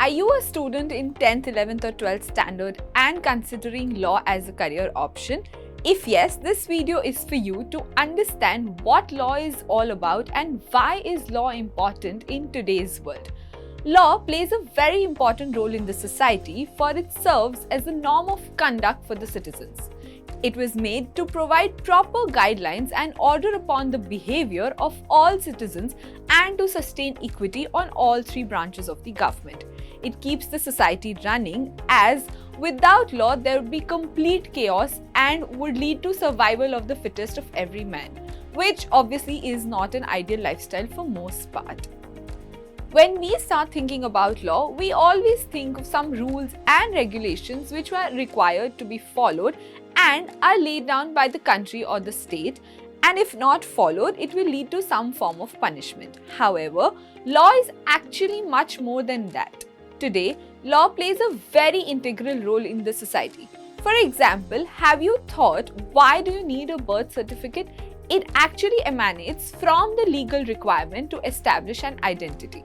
Are you a student in 10th, 11th or 12th standard and considering law as a career option? If yes, this video is for you to understand what law is all about and why is law important in today's world. Law plays a very important role in the society, for it serves as a norm of conduct for the citizens. It was made to provide proper guidelines and order upon the behavior of all citizens and to sustain equity on all three branches of the government. It keeps the society running, as without law there would be complete chaos and would lead to survival of the fittest of every man, which obviously is not an ideal lifestyle for most part. When we start thinking about law, we always think of some rules and regulations which were required to be followed and are laid down by the country or the state, and if not followed, it will lead to some form of punishment. However, law is actually much more than that. Today, law plays a very integral role in the society. For example, have you thought, why do you need a birth certificate? It actually emanates from the legal requirement to establish an identity.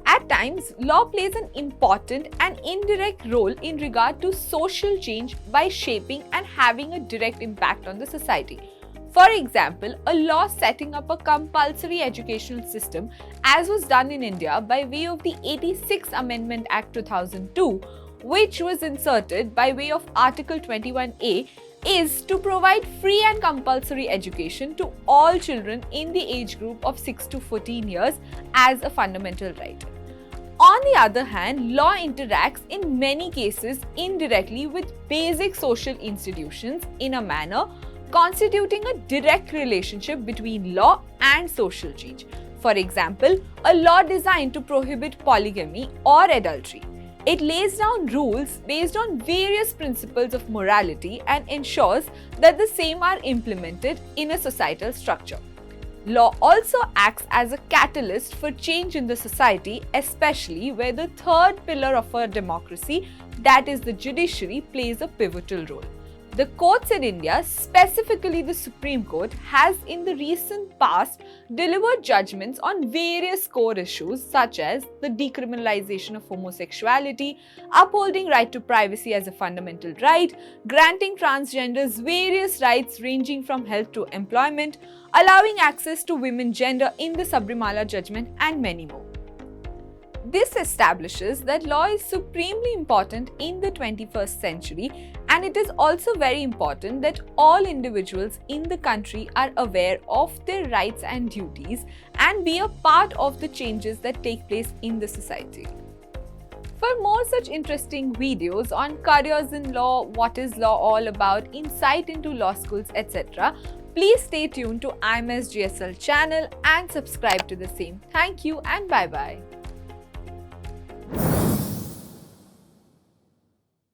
At times, law plays an important and indirect role in regard to social change by shaping and having a direct impact on the society. For example, a law setting up a compulsory educational system, as was done in India by way of the 86th Amendment Act 2002, which was inserted by way of Article 21A, is to provide free and compulsory education to all children in the age group of 6 to 14 years as a fundamental right. On the other hand, law interacts in many cases indirectly with basic social institutions in a manner constituting a direct relationship between law and social change. For example, a law designed to prohibit polygamy or adultery. It lays down rules based on various principles of morality and ensures that the same are implemented in a societal structure. Law also acts as a catalyst for change in the society, especially where the third pillar of our democracy, that is the judiciary, plays a pivotal role. The courts in India, specifically the Supreme Court, has in the recent past delivered judgments on various core issues such as the decriminalization of homosexuality, upholding right to privacy as a fundamental right, granting transgenders various rights ranging from health to employment, allowing access to women gender in the Sabrimala judgment, and many more. This establishes that law is supremely important in the 21st century, and it is also very important that all individuals in the country are aware of their rights and duties and be a part of the changes that take place in the society. For more such interesting videos on careers in law, what is law all about, insight into law schools, etc., please stay tuned to IMS GSL channel and subscribe to the same. Thank you and bye-bye.